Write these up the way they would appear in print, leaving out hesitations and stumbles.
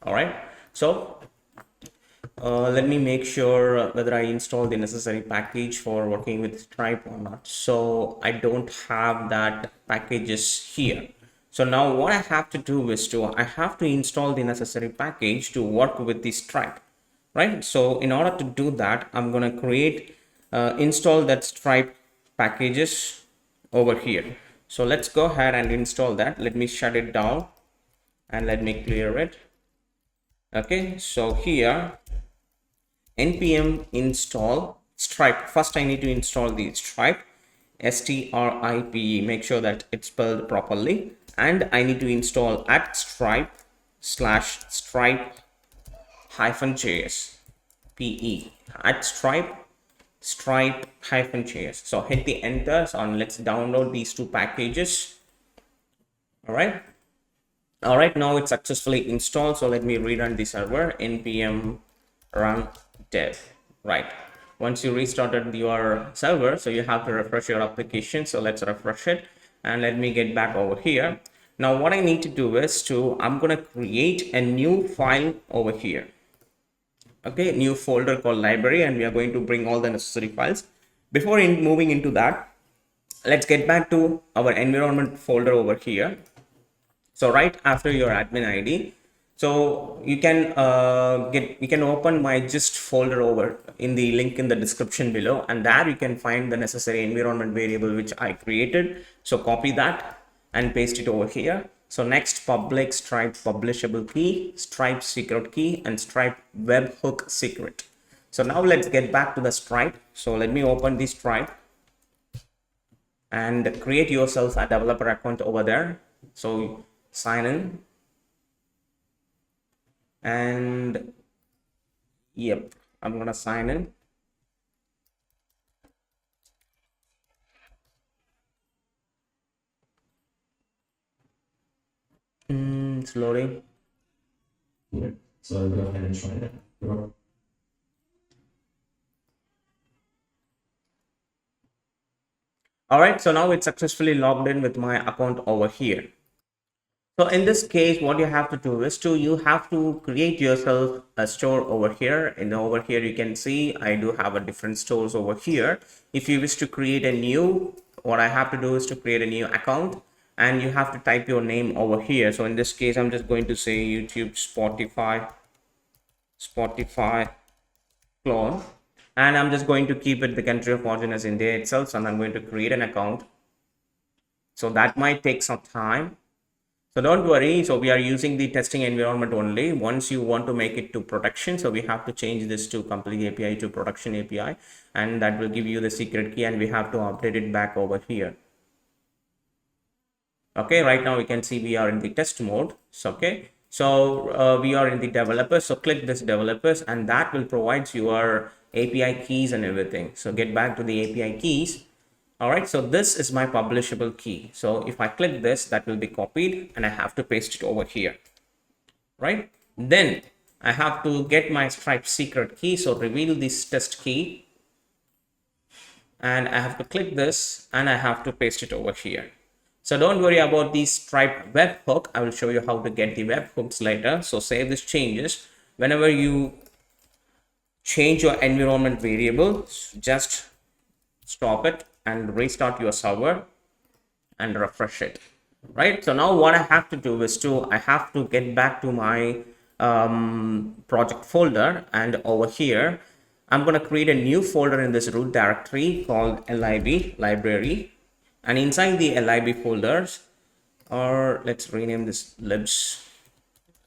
All right. So let me make sure whether I install the necessary package for working with Stripe or not. So I don't have that packages here. So now what I have to do is I have to install the necessary package to work with the Stripe, right? So in order to do that, I'm going to create, install that Stripe packages over here. So let's go ahead and install that. Let me shut it down and let me clear it. Okay, so here npm install stripe. First I need to install the stripe, stripe, make sure that it's spelled properly, and I need to install at stripe slash stripe hyphen js pe at stripe hyphen js. So hit the enter and let's download these two packages. All right, now it's successfully installed. So let me rerun the server, npm run dev. Right, once you restarted your server, so you have to refresh your application. So let's refresh it and let me get back over here. Now what I need to do is I'm going to create a new file over here. Okay, new folder called library, and we are going to bring all the necessary files. Before moving into that, let's get back to our environment folder over here. So right after your admin ID, so you can open my gist folder over in the link in the description below, and there you can find the necessary environment variable which I created. So copy that and paste it over here. So next, public stripe publishable key, stripe secret key, and stripe webhook secret. So now let's get back to the stripe. So let me open the stripe and create yourself a developer account over there. So sign in, and yep, I'm gonna sign in. It's loading. Yeah. So go ahead and try it. All right, so now it's successfully logged in with my account over here. So in this case, what you have to do is you have to create yourself a store over here. And over here, you can see I do have a different stores over here. If you wish to create a new, what I have to do is to create a new account, and you have to type your name over here. So in this case, I'm just going to say YouTube, Spotify clone, and I'm just going to keep it the country of origin as India itself, and I'm going to create an account. So that might take some time. So don't worry. So we are using the testing environment only. Once you want to make it to production, so we have to change this to complete API to production API, and that will give you the secret key, and we have to update it back over here. Okay, right now we can see we are in the test mode. So okay, so we are in the developers. So click this developers, and that will provide your API keys and everything. So get back to the API keys. All right, so this is my publishable key. So if I click this, that will be copied, and I have to paste it over here, right? Then I have to get my Stripe secret key. So reveal this test key, and I have to click this, and I have to paste it over here. So don't worry about the Stripe webhook. I will show you how to get the webhooks later. So save these changes. Whenever you change your environment variable, just stop it and restart your server and refresh it. Right, so now what I have to do is I have to get back to my project folder, and over here I'm going to create a new folder in this root directory called lib library, and inside the lib folders, or let's rename this libs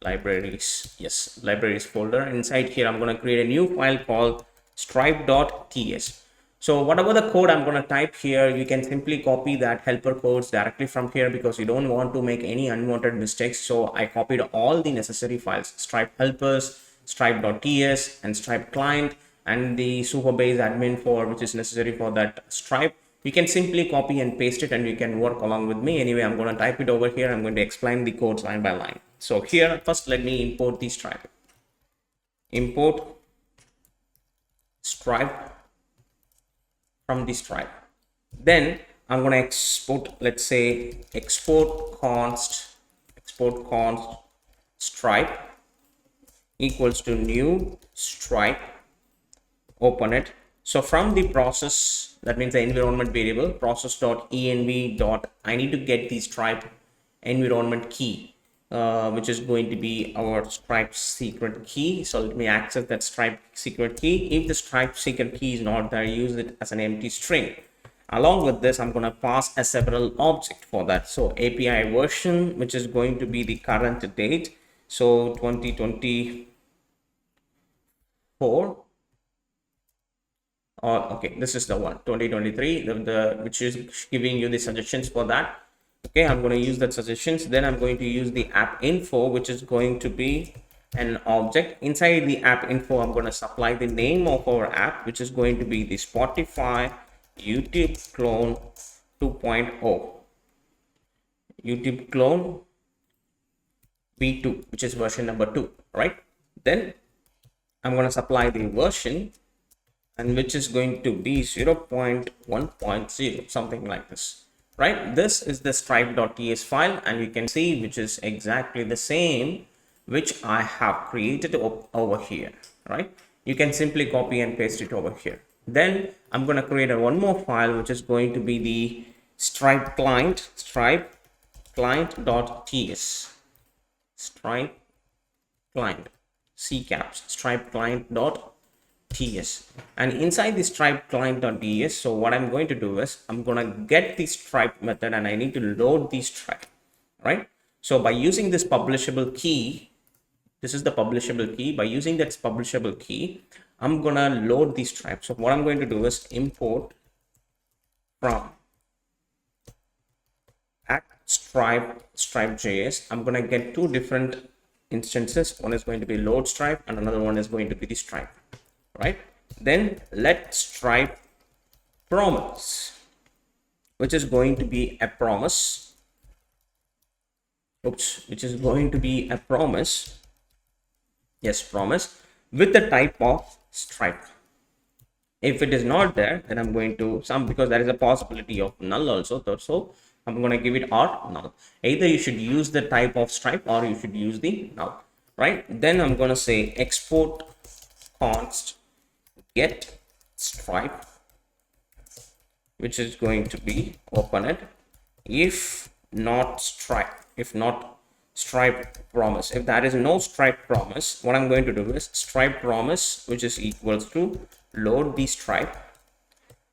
libraries, yes, libraries folder. Inside here I'm going to create a new file called stripe.ts. So whatever the code I'm going to type here, you can simply copy that helper codes directly from here, because you don't want to make any unwanted mistakes. So I copied all the necessary files: stripe helpers, stripe.ts, and stripe client, and the Supabase admin for which is necessary for that stripe. You can simply copy and paste it, and you can work along with me. Anyway, I'm going to type it over here. I'm going to explain the codes line by line. So here, first let me import the stripe. Import stripe from the stripe. Then I'm going to export, let's say export const stripe equals to new stripe, open it. So from the process, that means the environment variable process.env dot, I need to get the stripe environment key, which is going to be our stripe secret key. So let me access that stripe secret key. If the stripe secret key is not there, use it as an empty string. Along with this, I'm going to pass a several object for that. So API version, which is going to be the current date. So 2024, or okay, this is the one 2023, the which is giving you the suggestions for that. Okay, I'm going to use that suggestions. Then I'm going to use the app info, which is going to be an object. Inside the app info, I'm going to supply the name of our app, which is going to be the Spotify YouTube clone 2.0, YouTube clone v2, which is version number 2, right? Then I'm going to supply the version, and which is going to be 0.1.0, something like this, right? This is the stripe.ts file, and you can see which is exactly the same which I have created over here, right? You can simply copy and paste it over here. Then I'm going to create one more file, which is going to be the stripe client, stripe client.ts, stripe client, C caps, stripe client.ts. And inside the stripe client.ts, so what I'm going to do is I'm going to get the stripe method, and I need to load the stripe, right? So by using this publishable key, this is the publishable key. By using that publishable key, I'm going to load the stripe. So what I'm going to do is import from at stripe.js. I'm going to get two different instances. One is going to be load stripe, and another one is going to be the stripe, right? Then let stripe promise, which is going to be a promise, which is going to be a promise, yes, promise, with the type of stripe. If it is not there, then I'm going to because there is a possibility of null also, so I'm going to give it or null. Either you should use the type of stripe or you should use the null, right? Then I'm going to say export const get stripe, which is going to be open it, if not stripe, if not stripe promise. If there is no stripe promise, what I'm going to do is stripe promise, which is equals to load the stripe,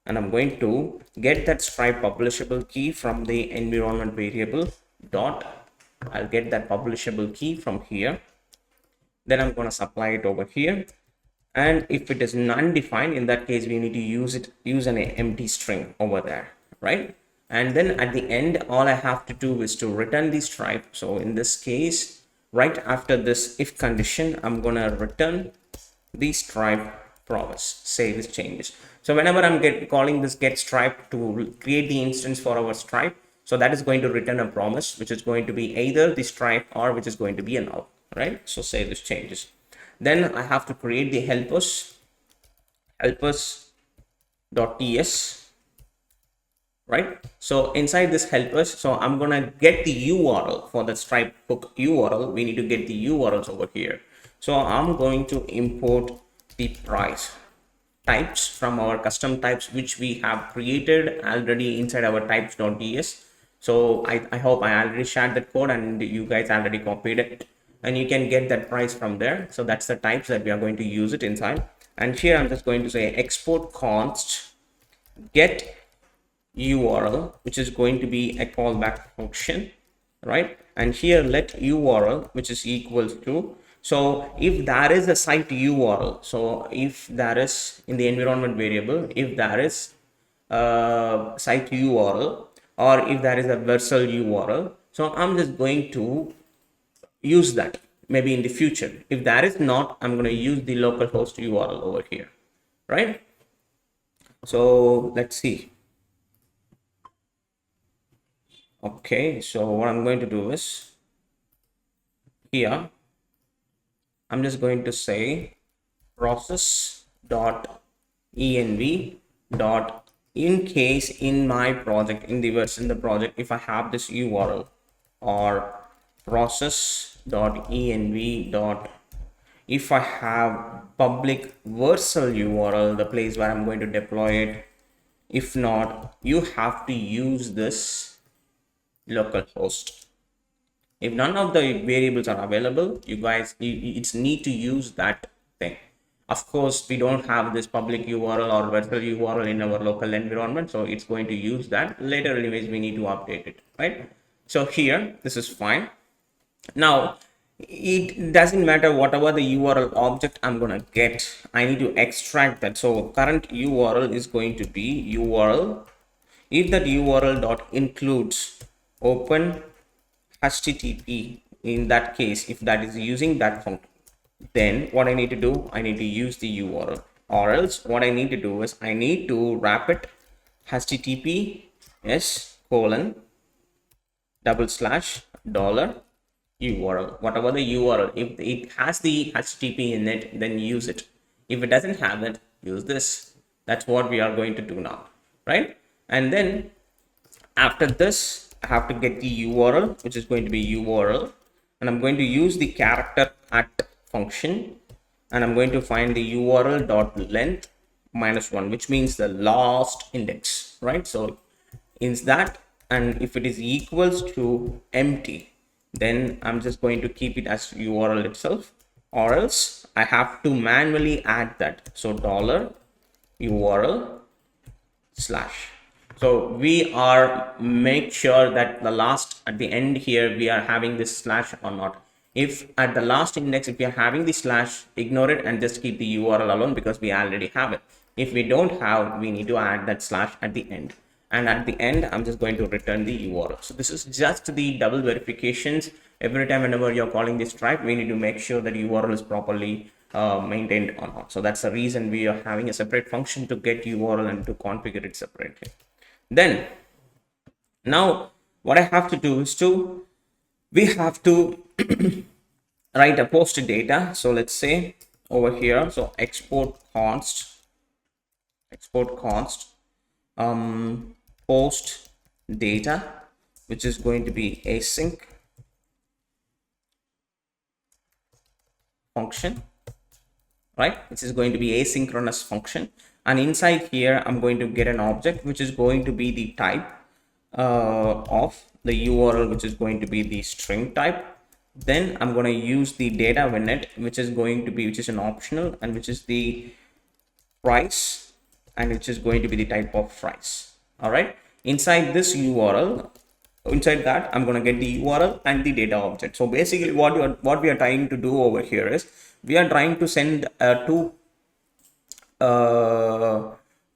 and I'm going to get that stripe publishable key from the environment variable dot, I'll get that publishable key from here. Then I'm going to supply it over here, and if it is non-defined, in that case we need to use an empty string over there, right? And then at the end, all I have to do is to return the stripe. So in this case, right after this if condition, I'm going to return the stripe promise, save this changes. So whenever I'm calling this get stripe to create the instance for our stripe, so that is going to return a promise, which is going to be either the stripe or which is going to be a null, right? So save this changes. Then I have to create the helpers .ts, right? So inside this helpers, so I'm gonna get the URL for the stripe hook URL. We need to get the URLs over here. So I'm going to import the price types from our custom types, which we have created already inside our types.ts. So I hope I already shared that code and you guys already copied it, and you can get that price from there. So that's the types that we are going to use it inside. And here I'm just going to say export const get URL, which is going to be a callback function, right? And here let URL, which is equals to, so if there is a site URL, so if there is in the environment variable, if there is a site URL or if there is a vessel URL, so I'm just going to use that maybe in the future. If that is not, I'm going to use the localhost URL over here, right? So let's see. Okay, so what I'm going to do is here I'm just going to say process.env dot, in case in my project, in the project, if I have this URL, or process.env dot, if I have public versal URL, the place where I'm going to deploy it. If not, you have to use this localhost. If none of the variables are available, you guys, it's need to use that thing. Of course, we don't have this public URL or virtual URL in our local environment, so it's going to use that. Later anyways, we need to update it, right? So here, this is fine. Now, it doesn't matter whatever the URL object I'm gonna get, I need to extract that. So current URL is going to be URL. If that URL dot includes open HTTP, in that case, if that is using that function, then what I need to do, I need to use the URL, or else what I need to do is I need to wrap it HTTPS colon $$ URL, whatever the URL. If it has the HTTP in it, then use it. If it doesn't have it, use this. That's what we are going to do now, right? And then after this, I have to get the URL, which is going to be URL, and I'm going to use the character at function, and I'm going to find the URL dot length -1, which means the last index, right? So is that, and if it is equals to empty, then I'm just going to keep it as URL itself, or else I have to manually add that. So $URL/. So we are make sure that the last at the end here we are having this slash or not. If at the last index, if we are having the slash, ignore it and just keep the URL alone because we already have it. If we don't have, we need to add that slash at the end. And at the end, I'm just going to return the URL. So this is just the double verifications. Every time whenever you're calling this Stripe, we need to make sure that URL is properly maintained or not. So that's the reason we are having a separate function to get URL and to configure it separately. Then now what I have to do is we have to write a post data. So let's say over here, so export const post data, which is going to be async function, right? This is going to be asynchronous function, and inside here I'm going to get an object which is going to be the type of the URL, which is going to be the string type. Then I'm going to use the data vignette, which is an optional, and which is the price, and which is going to be the type of price. All right, inside this URL, inside that I'm going to get the URL and the data object. So basically what we are trying to do over here is we are trying to send two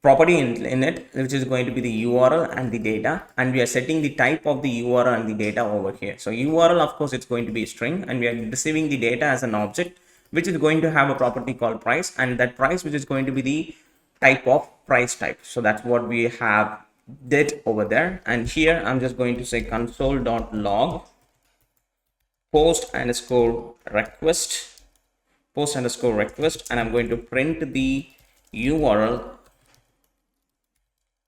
property in it, which is going to be the URL and the data, and we are setting the type of the URL and the data over here. So URL, of course, it's going to be a string, and we are receiving the data as an object, which is going to have a property called price, and that price, which is going to be the type of price type. So that's what we have did over there. And here I'm just going to say console.log post underscore request, and I'm going to print the URL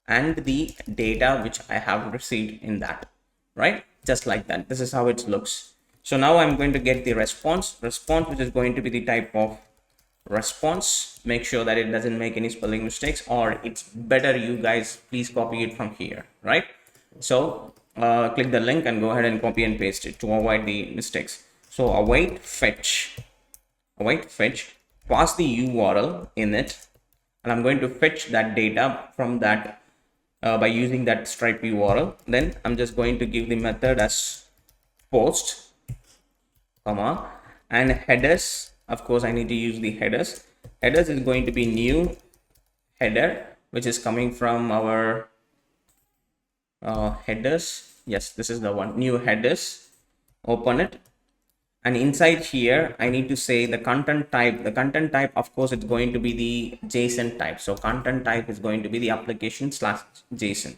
and the data which I have received in that, right? Just like that. This is how it looks. So now I'm going to get the response, which is going to be the type of response. Make sure that it doesn't make any spelling mistakes, or it's better you guys please copy it from here, right? So click the link and go ahead and copy and paste it to avoid the mistakes. So await fetch, pass the URL in it, and I'm going to fetch that data from that by using that Stripe URL. Then I'm just going to give the method as post, comma, and headers. Of course, I need to use the headers. Headers is going to be new header, which is coming from our headers. Yes, this is the one, new headers. Open it, and inside here I need to say the content type. The content type, of course, it's going to be the JSON type. So content type is going to be the application / JSON.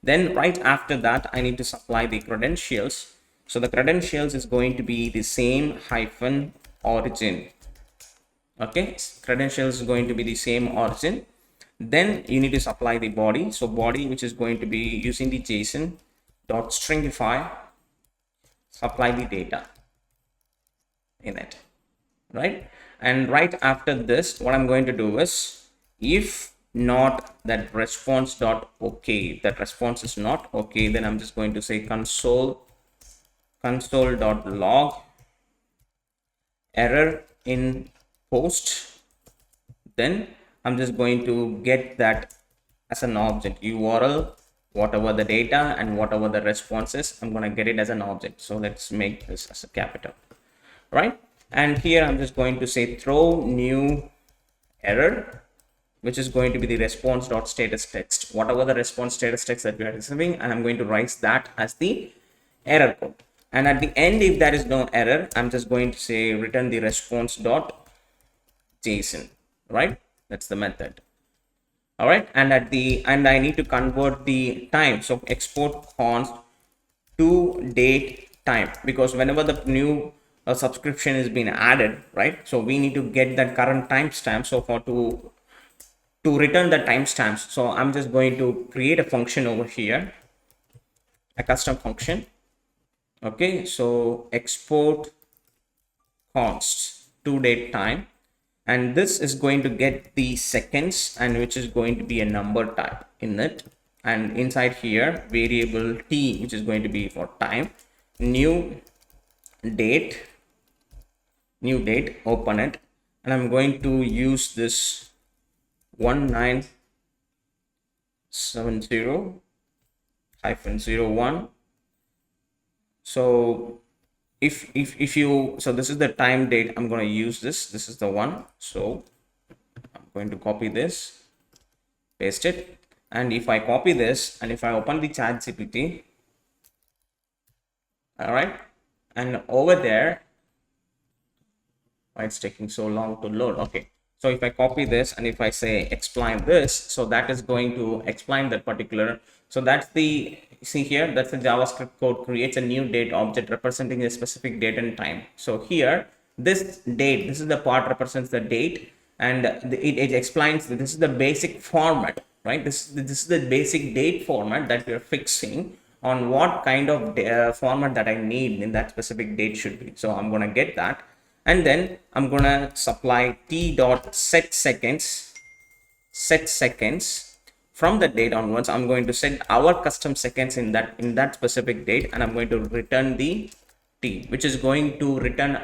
Then right after that I need to supply the credentials. So the credentials is going to be the same hyphen origin. Okay, credentials is going to be the same origin. Then you need to supply the body. So body, which is going to be using the JSON dot stringify, supply the data in it, right? And right after this, what I'm going to do is, if not that response dot okay, if that response is not okay, then I'm just going to say console.log error in post. Then I'm just going to get that as an object URL, whatever the data and whatever the response is, I'm going to get it as an object. So let's make this as a capital, right? And here I'm just going to say throw new error, which is going to be the response.status text, whatever the response status text that we are receiving, and I'm going to write that as the error code. And at the end, if there is no error, I'm just going to say return the response.json, right? That's the method. All right, and I need to convert the time, so export const to date time, because whenever the new subscription is being added, right, so we need to get that current timestamp. So for to return the timestamps, so I'm just going to create a function over here, a custom function. Okay, so export const to date time, and this is going to get the seconds, and which is going to be a number type in it. And inside here, variable t, which is going to be for time, new date, open it, and I'm going to use this 1970-01. So if you, so this is the time date, I'm going to use this is the one. So I'm going to copy this, paste it, and if I copy this and if I open the chat GPT, all right, and over there, why it's taking so long to load? Okay, so if I copy this and if I say explain this, so that is going to explain that particular. So that's the, see here, that's the JavaScript code creates a new date object representing a specific date and time. So here, this date, this is the part represents the date, and it explains that this is the basic format, right? This is the basic date format that we are fixing on what kind of format that I need in that specific date should be. So I'm going to get that, and then I'm going to supply t dot set seconds from the date onwards. I'm going to set our custom seconds in that specific date, and I'm going to return the t, which is going to return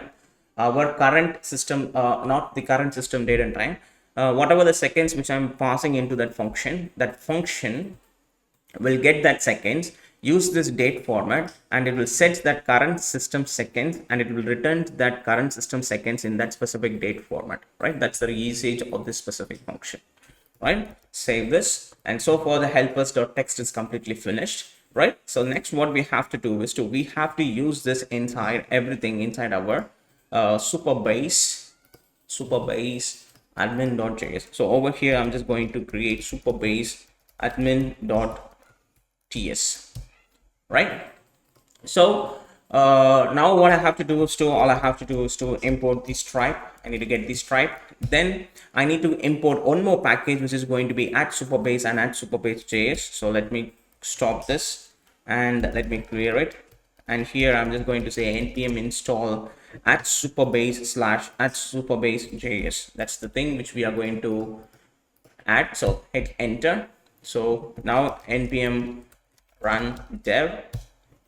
our current system, not the current system date and time, whatever the seconds which I'm passing into that function will get that seconds, use this date format, and it will set that current system seconds, and it will return that current system seconds in that specific date format, right? That's the usage of this specific function, right? Save this, and so far the helpers.txt is completely finished, right? So next what we have to do is we have to use this inside everything inside our Supabase admin.js. So over here I'm just going to create Supabase admin.ts, right? So now what I have to do is all I have to do is to import the stripe. I need to get the stripe. Then I need to import one more package, which is going to be at Supabase and at Supabase.js. So let me stop this and let me clear it. And here I'm just going to say npm install at Supabase / at Supabase.js. That's the thing which we are going to add. So hit enter. So now npm run dev,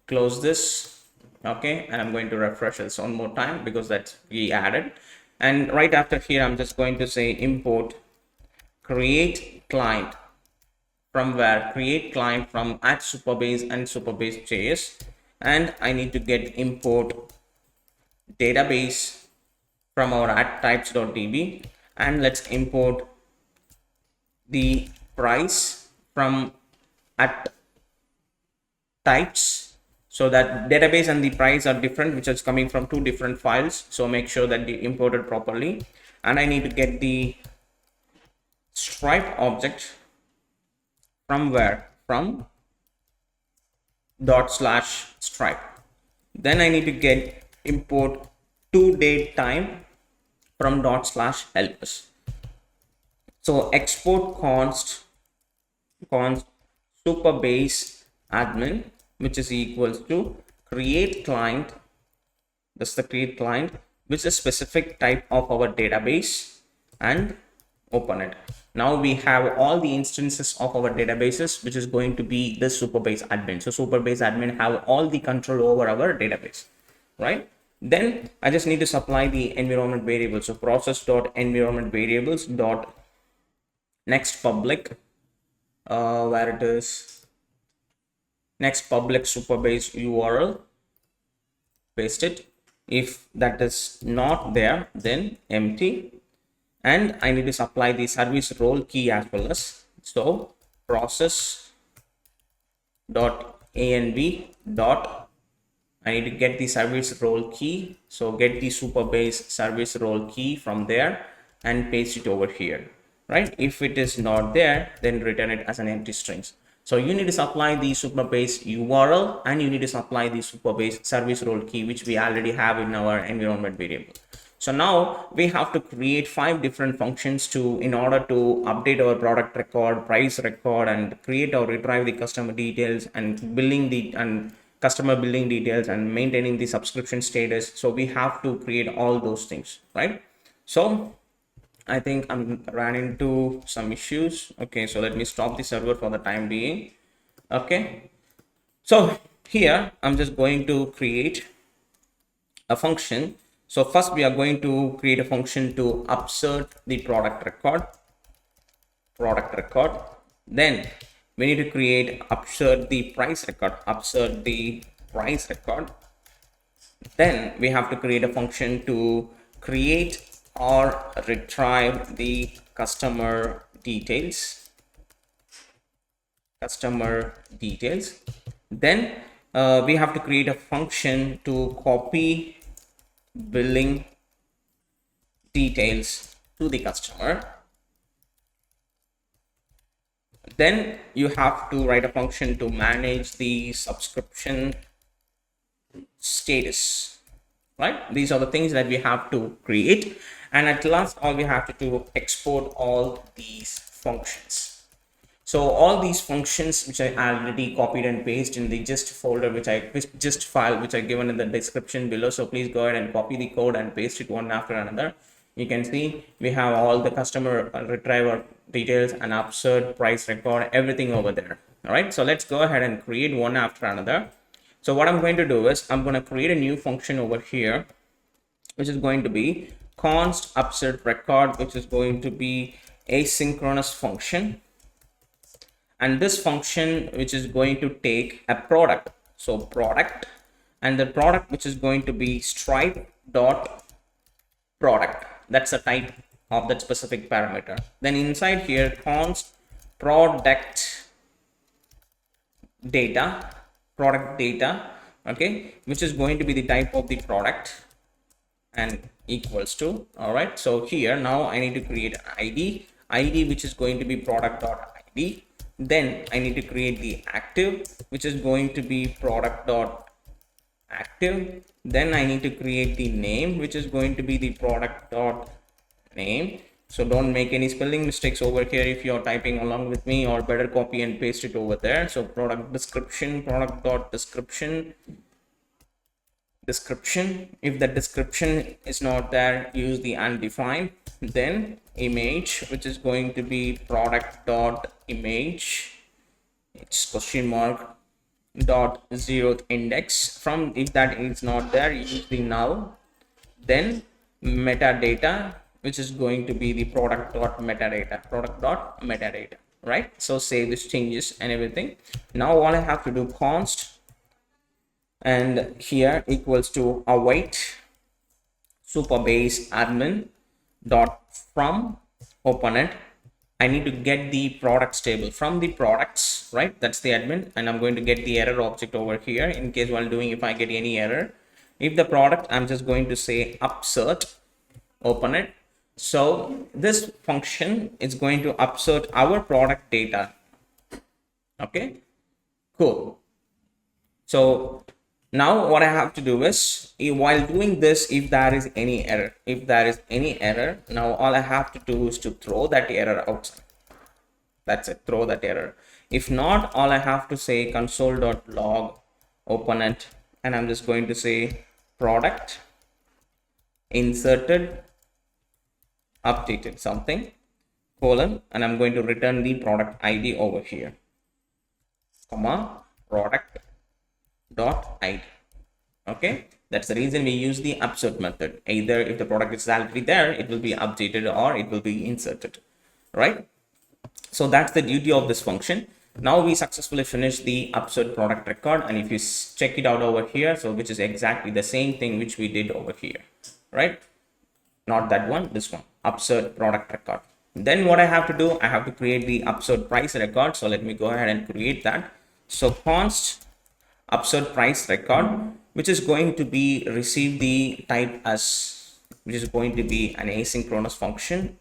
close this. Okay, and I'm going to refresh this one more time because that's we added. And right after here, I'm just going to say import create client from where, create client from at Supabase and Supabase.js, and I need to get import database from our at types.db, and let's import the price from at types, so that database and the price are different, which is coming from two different files. So make sure that they imported properly. And I need to get the stripe object from where, from /stripe. Then I need to get import to date time from /helpers. So export const Supabase admin, which is equals to create client, that's the create client which is a specific type of our database, and open it. Now we have all the instances of our databases, which is going to be the Supabase admin. So Supabase admin have all the control over our database, right? Then I just need to supply the environment variables. So process.environment variables dot next public, where it is next public Supabase URL, paste it. If that is not there, then empty. And I need to supply the service role key as well as, so process dot anv dot, I need to get the service role key, so get the Supabase service role key from there and paste it over here, right? If it is not there, then return it as an empty strings. So you need to supply the Supabase URL and you need to supply the Supabase service role key, which we already have in our environment variable. So now we have to create 5 different functions in order to update our product record, price record, and create or retrieve the customer details and customer billing details and maintaining the subscription status. So we have to create all those things, right? So I think I'm running into some issues. Okay, so let me stop the server for the time being. Okay, so here I'm just going to create a function. So first we are going to create a function to upsert the product record. Then we need to create upsert the price record. Then we have to create a function to create or retrieve the customer details. Then we have to create a function to copy billing details to the customer. Then you have to write a function to manage the subscription status, right? These are the things that we have to create, and at last all we have to do, export all these functions. So all these functions which I already copied and pasted in the gist folder, gist file which I given in the description below. So please go ahead and copy the code and paste it one after another. You can see we have all the customer retriever details and upsert, price record, everything over there. All right, so let's go ahead and create one after another. So what I'm going to do is I'm going to create a new function over here, which is going to be const upsert record, which is going to be asynchronous function. And this function which is going to take a product, so product, and the product which is going to be stripe dot product, that's the type of that specific parameter. Then inside here const product data, okay, which is going to be the type of the product and equals to. All right, so here now I need to create an id which is going to be product dot id. Then I need to create the active, which is going to be product dot active. Then I need to create the name, which is going to be the product dot name. So don't make any spelling mistakes over here if you're typing along with me, or better copy and paste it over there. So product description, product dot description. If the description is not there, use the undefined. Then image, which is going to be product dot image, it's question mark dot 0th index. From, if that is not there, use the null. Then metadata, which is going to be the product dot metadata, right? So save these changes and everything. Now all I have to do, const and here equals to await Supabase admin dot from, open it. I need to get the products table from the products, right? That's the admin, and I'm going to get the error object over here in case while doing, if I get any error. If the product, I'm just going to say upsert, open it. So this function is going to upsert our product data. Okay, cool. So now what I have to do is, while doing this, if there is any error, now all I have to do is to throw that error outside. That's it, throw that error. If not, all I have to say console.log, open it, and I'm just going to say product inserted, updated something, colon, and I'm going to return the product ID over here, comma, product dot ID. Okay, that's the reason we use the upsert method. Either if the product is already there, it will be updated or it will be inserted, right? So that's the duty of this function. Now we successfully finished the upsert product record, and if you check it out over here, so which is exactly the same thing which we did over here, right? Not that one, this one, upsert product record. Then what I have to do, I have to create the upsert price record. So let me go ahead and create that. So const upsert price record, which is going to be receive the type as, which is going to be an asynchronous function,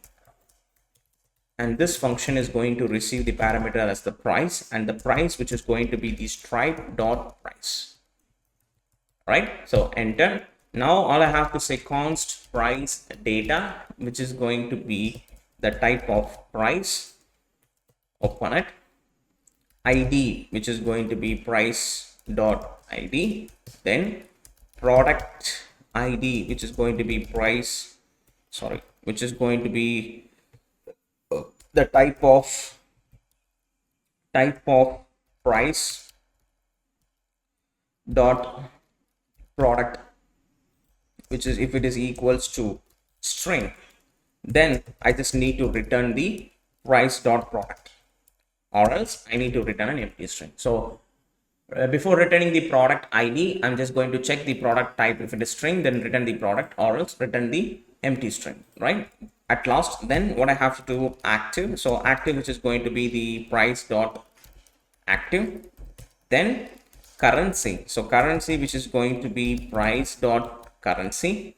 and this function is going to receive the parameter as the price, and the price which is going to be the stripe dot price, right? So enter. Now all I have to say const price data, which is going to be the type of price, open it, id, which is going to be price dot id, then product id, which is going to be price, sorry, which is going to be the type of price dot product, which is if it is equals to string, then I just need to return the price dot product, or else I need to return an empty string. So before returning the product ID, I'm just going to check the product type. If it is string, then return the product, or else return the empty string, right? At last, then what I have to do, active. So active, which is going to be the price dot active, then currency. So currency, which is going to be price dot currency,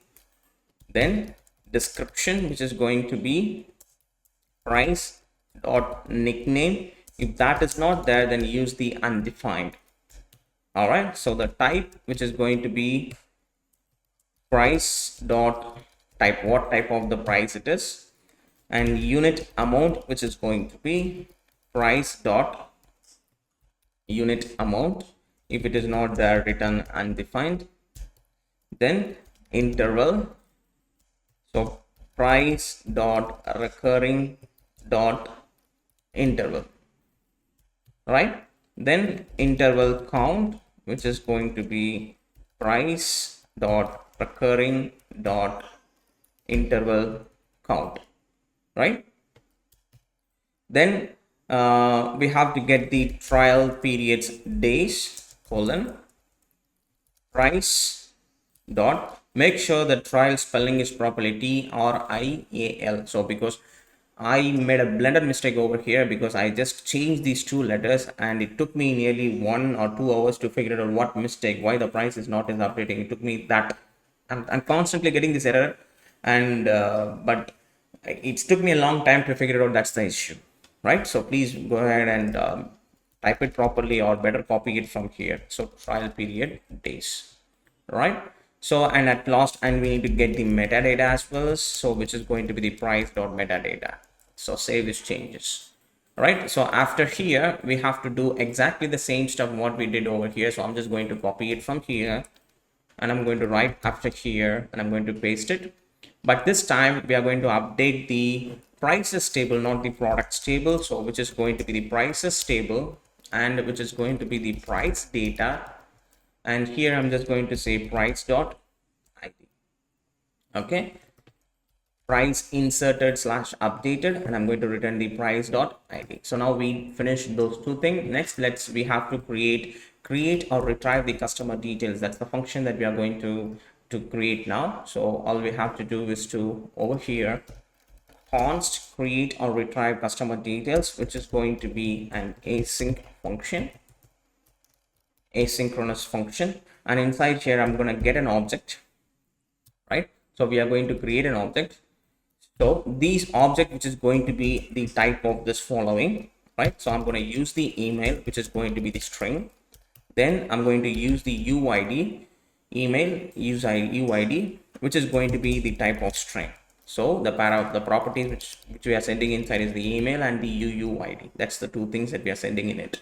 then description, which is going to be price dot nickname. If that is not there, then use the undefined. All right, so the type, which is going to be price dot type, what type of the price it is, and unit amount, which is going to be price dot unit amount. If it is not there, return undefined. Then interval, so price dot recurring dot interval, right? Then interval count, which is going to be price dot recurring dot interval count, right? Then we have to get the trial periods days, colon, price dot, make sure the trial spelling is properly TRIAL. So because I made a blended mistake over here, because I just changed these two letters and it took me nearly 1 or 2 hours to figure out what mistake, why the price is not updating. It took me that. I'm constantly getting this error, and but it took me a long time to figure out that's the issue, right? So please go ahead and type it properly, or better copy it from here. So trial period days, right? So, and at last, and we need to get the metadata as well, so which is going to be the price dot metadata. So save these changes, right? So after here, we have to do exactly the same stuff what we did over here. So I'm just going to copy it from here, and I'm going to write after here, and I'm going to paste it. But this time we are going to update the prices table, not the products table. So which is going to be the prices table, and which is going to be the price data. And here I'm just going to say price dot ID. Okay, price inserted slash updated, and I'm going to return the price dot ID. So now we finished those two things. Next, we have to create or retrieve the customer details. That's the function that we are going to create now. So all we have to do is to, over here, const create or retrieve customer details, which is going to be an async function, asynchronous function. And inside here, I'm going to get an object, right? So we are going to create an object. So these object, which is going to be the type of this following, right? So I'm going to use the email, which is going to be the string. Then I'm going to use the UID, email use UID, which is going to be the type of string. So the properties which we are sending inside is the email and the UUID. That's the two things that we are sending in it.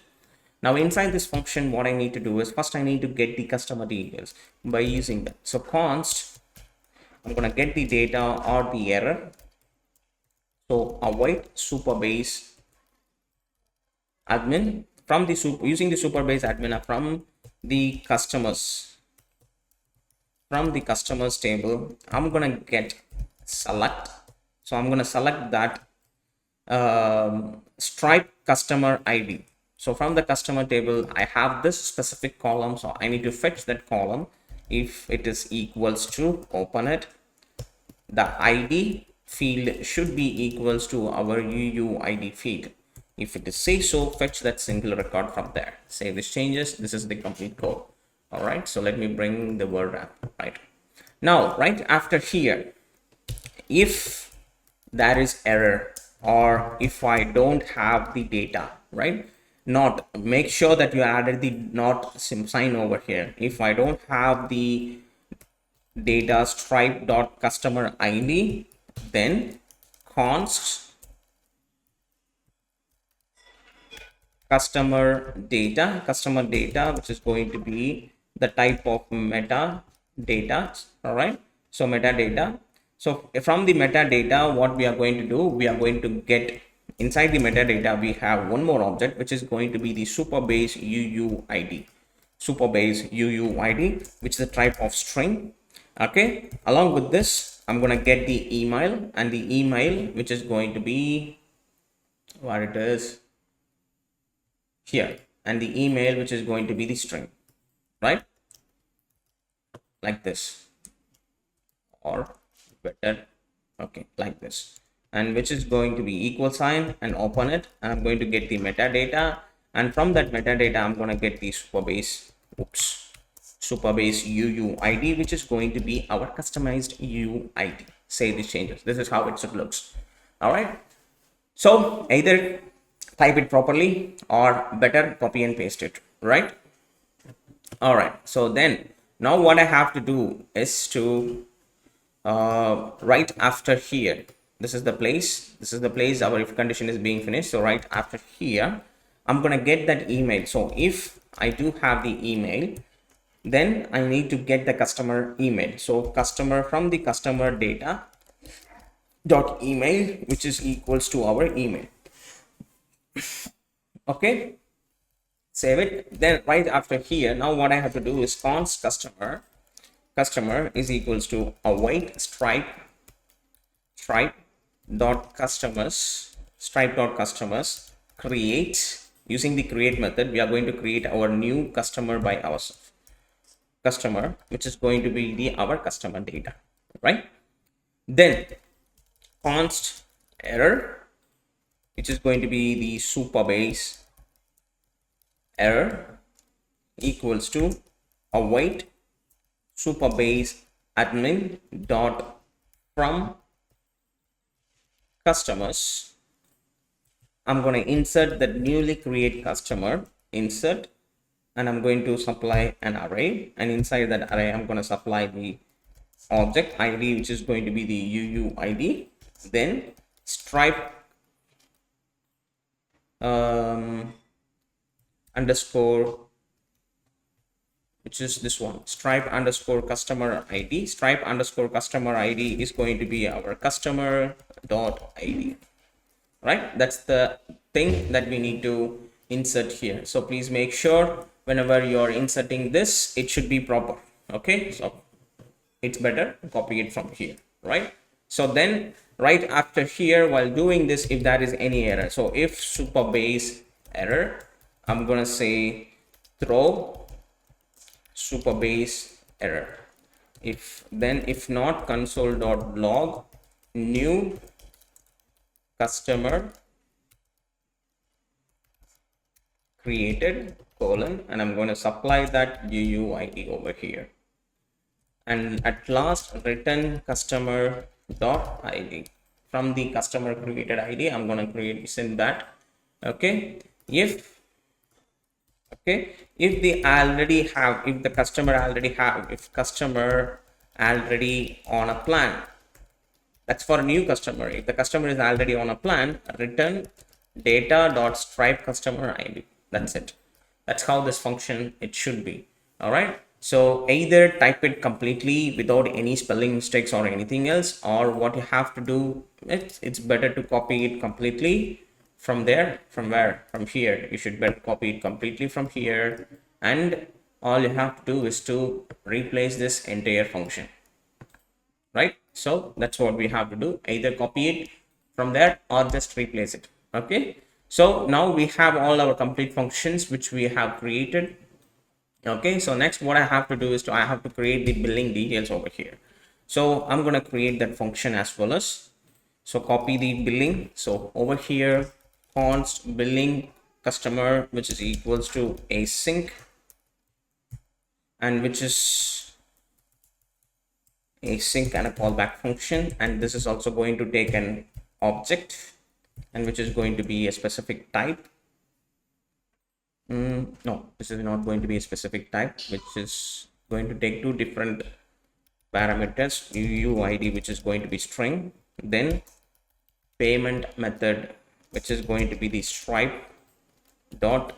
Now inside this function, what I need to do is first I need to get the customer details by using that. So const I'm going to get the data or the error. So await Supabase admin from the using the Supabase admin from the customers table. I'm going to get select. So I'm going to select that Stripe customer ID. So from the customer table, I have this specific column. So I need to fetch that column. If it is equals to, open it. The ID field should be equals to our UUID field. If it is say so, fetch that single record from there. Save these changes. This is the complete code. All right. So let me bring the word wrap right now. Right after here, if there is error or if I don't have the data, right? Not make sure that you added the not sign over here. If I don't have the data stripe dot customer ID, then const customer data, which is going to be the type of metadata. All right. So metadata. So from the metadata, what we are going to do, we are going to get inside the metadata, we have one more object, which is going to be the Supabase UUID. Supabase UUID, which is a type of string. Okay. Along with this, I'm going to get the email, and the email, which is going to be what it is here, and the email, which is going to be the string, right? Like this, or better, okay, like this, and which is going to be equal sign, and open it, and I'm going to get the metadata, and from that metadata I'm going to get the Supabase UUID, which is going to be our customized UUID. Say these changes. This is how it looks. All right. So either type it properly or better copy and paste it, right? All right. So then now what I have to do is to right after here, this is the place our if condition is being finished. So right after here, I'm going to get that email. So if I do have the email, then I need to get the customer email. So customer from the customer data dot email, which is equals to our email. Okay, save it. Then right after here, now what I have to do is const customer is equals to await stripe dot customers create. Using the create method, we are going to create our new customer by ourselves, which is going to be our customer data, right? Then const error, which is going to be the Supabase error, equals to await Supabase admin dot from customers. I'm going to insert the newly create customer, insert, and I'm going to supply an array, and inside that array I'm going to supply the object ID, which is going to be the UUID. Then stripe underscore, which is this one, stripe underscore customer ID. Stripe underscore customer ID is going to be our customer dot ID, right? That's the thing that we need to insert here. So please make sure whenever you're inserting this, it should be proper. Okay, so it's better copy it from here, right? So then right after here, while doing this, if there is any error, so if Supabase error, I'm gonna say throw Supabase error. If not, console.log new customer created colon, and I'm going to supply that UUID over here. And at last, return customer dot ID. From the customer created ID, I'm going to send that. Okay, if customer already on a plan, that's for a new customer. If the customer is already on a plan, return data dot stripe customer ID. That's it. That's how this function it should be. All right. So either type it completely without any spelling mistakes or anything else, or what you have to do, it's better to copy it completely from there. From where? From here. You should better copy it completely from here, and all you have to do is to replace this entire function, right? So that's what we have to do, either copy it from there or just replace it. Okay, so now we have all our complete functions which we have created. Okay, so next what I have to do is I have to create the billing details over here. So I'm going to create that function as well as, so copy the billing. So over here, const billing customer, which is equals to async, and which is async and a callback function, and this is also going to take an object, and which is going to be a specific type. No, this is not going to be a specific type, which is going to take two different parameters, UUID, which is going to be string, then payment method, which is going to be the stripe dot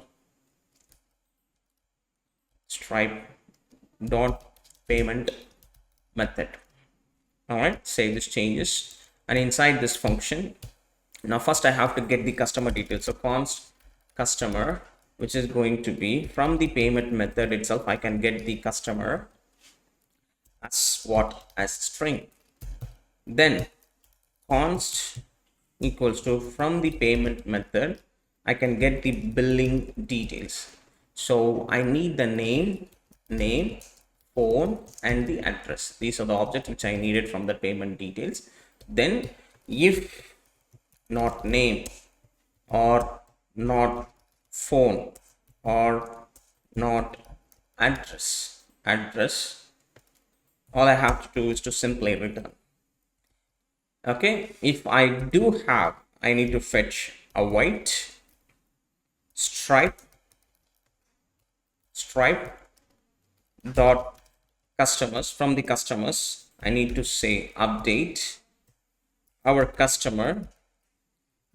payment method. All right, save this changes, and inside this function, now first I have to get the customer details. So const customer, which is going to be from the payment method itself, I can get the customer as what? As string. Then const equals to from the payment method, I can get the billing details. So I need the name, phone, and the address. These are the objects which I needed from the payment details. Then if not name or not phone or not address, all I have to do is to simply return. Okay, if I do have, I need to fetch await stripe dot customers. From the customers, I need to say update our customer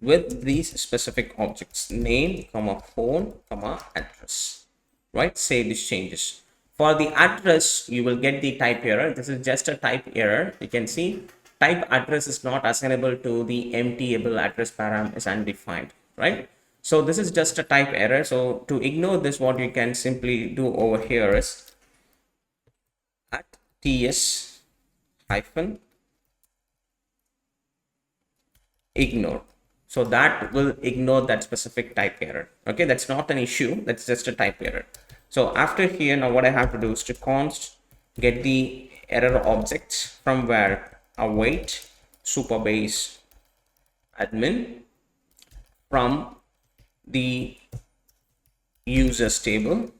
with these specific objects, name, comma, phone, comma, address, right? Save these changes. For the address, you will get the type error. This is just a type error. You can see type address is not assignable to the emptyable address param is undefined, right? So this is just a type error. So to ignore this, what you can simply do over here is at ts hyphen ignore. So that will ignore that specific type error. Okay, that's not an issue. That's just a type error. So after here, now what I have to do is to const get the error objects from where? Await Supabase admin from the users table.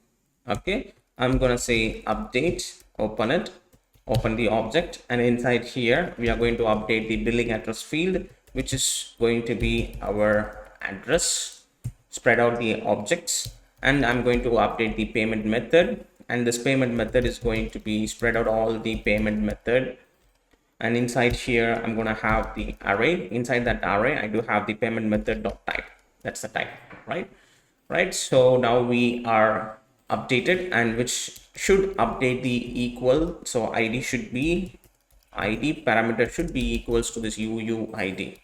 Okay, I'm gonna say update, open the object, and inside here we are going to update the billing address field, which is going to be our address. Spread out the objects, and I'm going to update the payment method, and this payment method is going to be spread out all the payment method. And inside here I'm going to have the array. Inside that array I do have the payment method dot type. That's the type, right? So now we are updated, and which should update the equal. So id parameter should be equals to this UUID,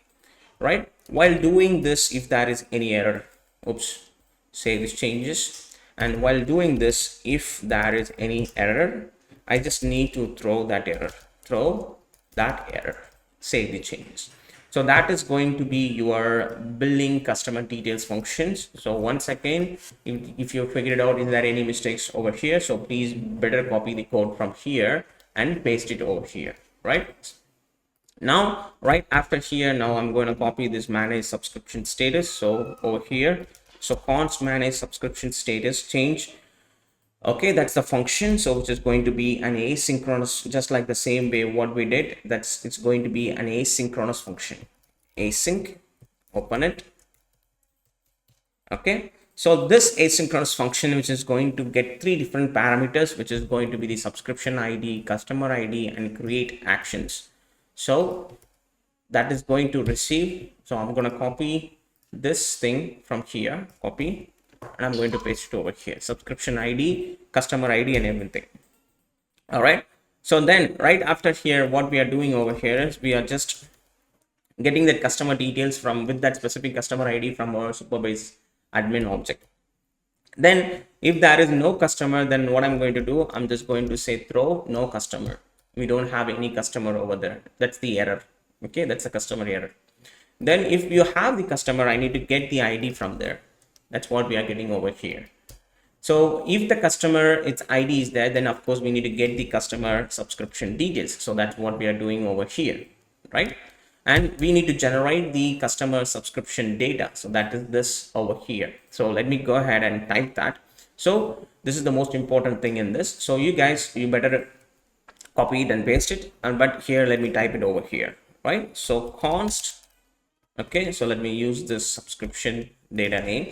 right? While doing this, if there is any error, save these changes, and while doing this, if there is any error, I just need to throw that error, save the changes. So that is going to be your billing customer details functions. So once again, if you figured out, is there any mistakes over here, so please better copy the code from here and paste it over here, right? Now right after here, now I'm going to copy this manage subscription status. So over here, so const manage subscription status change. Okay, that's the function. So which is going to be an asynchronous, just like the same way what we did. It's going to be an asynchronous function. Async, open it. Okay, so this asynchronous function, which is going to get three different parameters, which is going to be the subscription ID, customer ID, and create actions. So that is going to receive. So I'm going to copy this thing from here, copy, and I'm going to paste it over here. Subscription ID, customer ID, and everything. All right. So then right after here, what we are doing over here is we are just getting that customer details from with that specific customer ID from our Supabase admin object. Then if there is no customer, then what I'm going to do, I'm just going to say throw no customer. We don't have any customer over there. That's the error. Okay, that's a customer error. Then if you have the customer, I need to get the ID from there. That's what we are getting over here. So if the customer, its ID is there, then of course we need to get the customer subscription details. So that's what we are doing over here, right? And we need to generate the customer subscription data. So that is this over here. So let me go ahead and type that. So this is the most important thing in this. So you guys, you better copy it and paste it. And but here, let me type it over here, right? So const, okay. So let me use this subscription data name,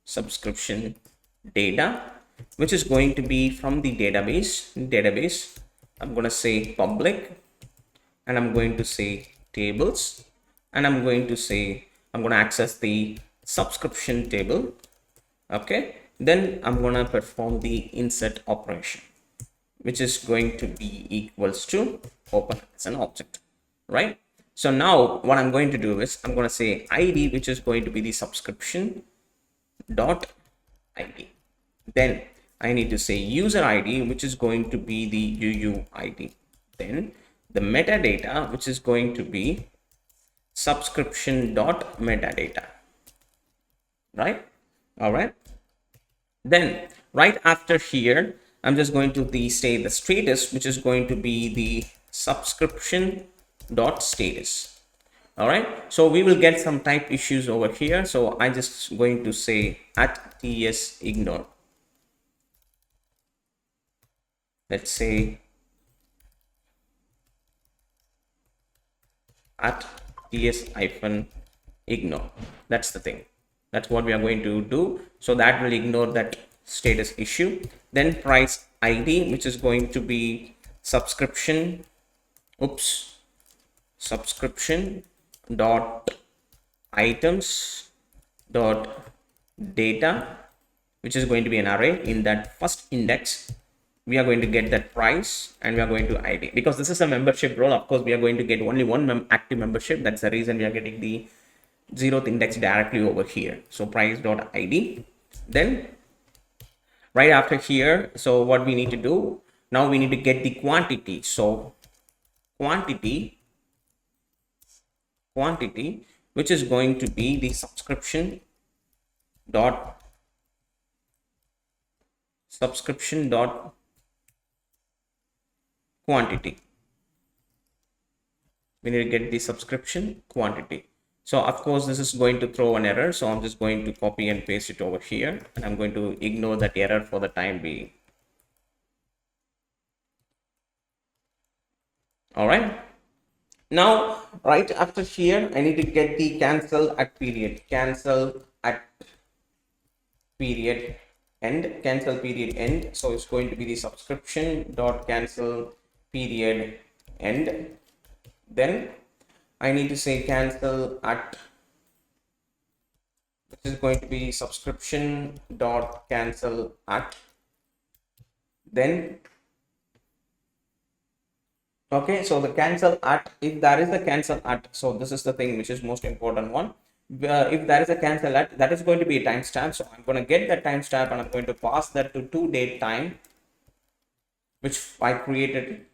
subscription data, which is going to be from the database. I'm going to say public, and I'm going to say tables, and I'm going to say I'm going to access the subscription table. Okay, then I'm going to perform the insert operation, which is going to be equals to open as an object, right? So now what I'm going to do is I'm going to say ID, which is going to be the subscription dot ID. Then I need to say user ID, which is going to be the UUID. Then the metadata, which is going to be subscription dot metadata, right? All right. Then right after here, I'm just going to say the status, which is going to be the subscription dot status. All right, so we will get some type issues over here. So I just going to say at ts ignore. Let's say at ts hyphen ignore. That's the thing. That's what we are going to do. So that will ignore that status issue. Then price ID, which is going to be subscription, subscription dot items dot data, which is going to be an array. In that first index, we are going to get that price, and we are going to ID. Because this is a membership role, of course we are going to get only one active membership. That's the reason we are getting the 0th index directly over here. So price dot ID. Then right after here, so what we need to do now, we need to get the quantity. So quantity, which is going to be the subscription dot quantity. We need to get the subscription quantity. So of course this is going to throw an error, so I'm just going to copy and paste it over here, and I'm going to ignore that error for the time being. All right, now right after here, I need to get the cancel at period end, cancel period end. So it's going to be the subscription dot cancel period end. Then I need to say cancel at, which is going to be subscription dot cancel at. Then okay, so the cancel at, if there is a cancel at, so this is the thing which is most important one. If there is a cancel at, that is going to be a timestamp. So I'm going to get that timestamp, and I'm going to pass that to date time, which I created.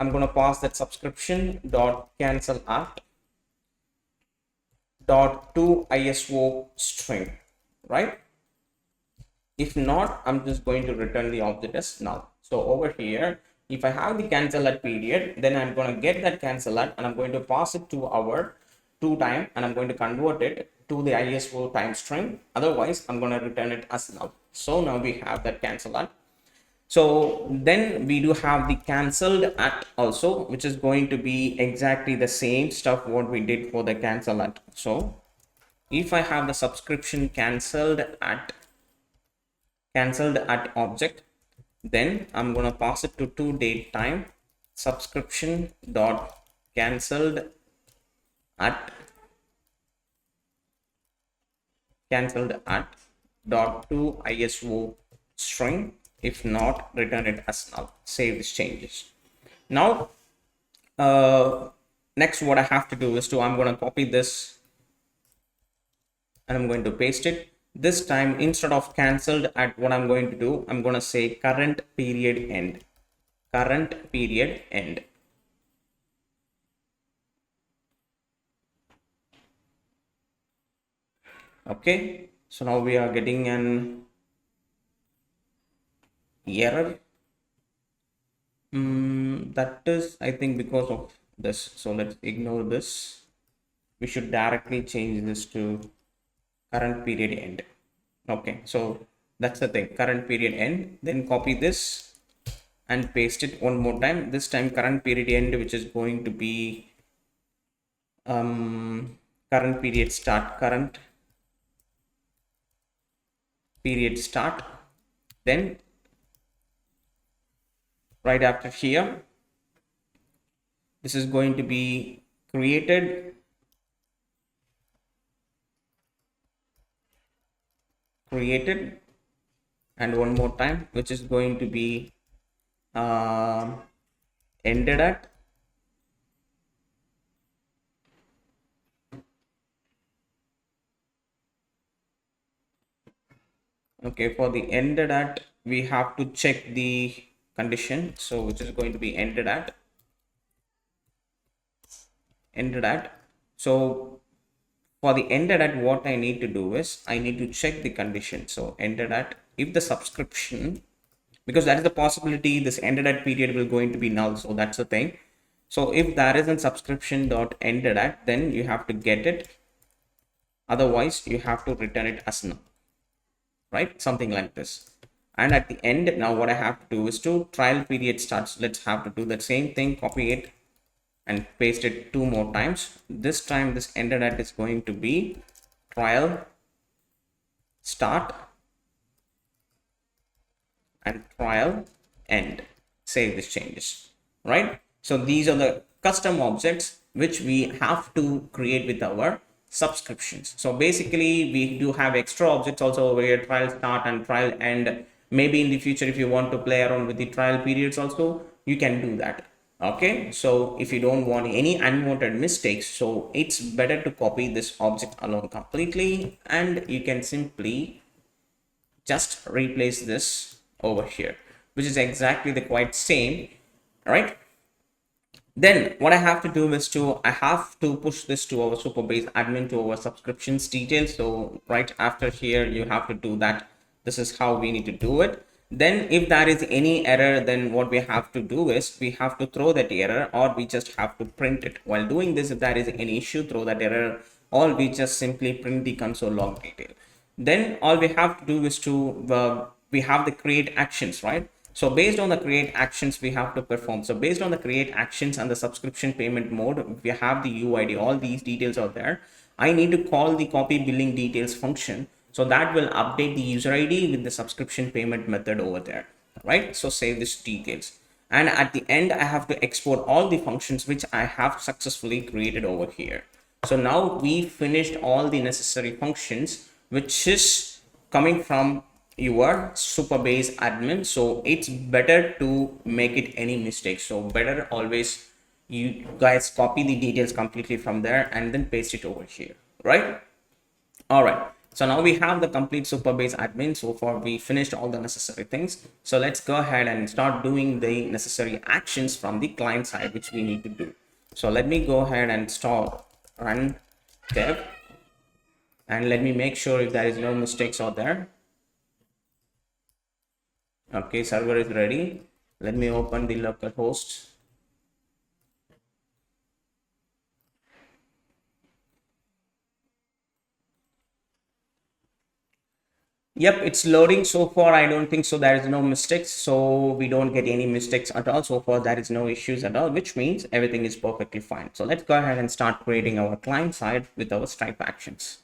I'm going to pass that subscription dot cancel at dot to ISO string, right? If not, I'm just going to return the object as null. So over here, if I have the cancel at period, then I'm going to get that cancel at, and I'm going to pass it to our to time, and I'm going to convert it to the ISO time string. Otherwise, I'm going to return it as null. So now we have that cancel at. So then we do have the cancelled at also, which is going to be exactly the same stuff what we did for the cancel at. So if I have the subscription cancelled at object, then I'm going to pass it to date time subscription dot cancelled at dot to ISO string. If not, return it as null. Save these changes. Now, next what I have to do is I'm going to copy this and I'm going to paste it. This time, instead of cancelled at, what I'm going to do, I'm going to say current period end. Current period end. Okay, so now we are getting an error. That is, I think, because of this. So let's ignore this. We should directly change this to current period end. Okay, so that's the thing, current period end. Then copy this and paste it one more time. This time current period end, which is going to be current period start. Current period start. Then right after here, this is going to be created, and one more time, which is going to be ended at. Okay, for the ended at, we have to check the condition, so which is going to be ended at. So for the ended at, what I need to do is I need to check the condition. So ended at, if the subscription, because that is the possibility, this ended at period will going to be null. So that's the thing. So if there isn't subscription dot ended at, then you have to get it. Otherwise, you have to return it as null, right? Something like this. And at the end, now what I have to do is trial period starts. Let's have to do the same thing, copy it and paste it 2 more times. This time this ended at is going to be trial start and trial end. Save these changes, right? So these are the custom objects which we have to create with our subscriptions. So basically we do have extra objects also over here, trial start and trial end. Maybe in the future, if you want to play around with the trial periods also, you can do that. Okay, so if you don't want any unwanted mistakes, so it's better to copy this object alone completely, and you can simply just replace this over here, which is exactly the quite same, right? Then what I have to do is I have to push this to our Supabase admin, to our subscriptions details. So right after here, you have to do that. This is how we need to do it. Then if there is any error, then what we have to do is we have to throw that error, or we just have to print it. While doing this, if there is any issue, throw that error, or we just simply print the console log detail. Then all we have to do is we have the create actions, right? So based on the create actions, we have to perform. So based on the create actions and the subscription payment mode, we have the UID, all these details are there. I need to call the copy billing details function. So that will update the user ID with the subscription payment method over there, right? So save these details. And at the end, I have to export all the functions which I have successfully created over here. So now we finished all the necessary functions, which is coming from your Supabase admin. So it's better to make it any mistake. So better always you guys copy the details completely from there and then paste it over here, right? All right. So now we have the complete Supabase admin. So far we finished all the necessary things. So let's go ahead and start doing the necessary actions from the client side, which we need to do. So let me go ahead and start run dev, and let me make sure if there is no mistakes out there. Okay, server is ready. Let me open the local host. Yep, it's loading. So far I don't think so there is no mistakes, so we don't get any mistakes at all. So far there is no issues at all, which means everything is perfectly fine. So let's go ahead and start creating our client side with our Stripe actions.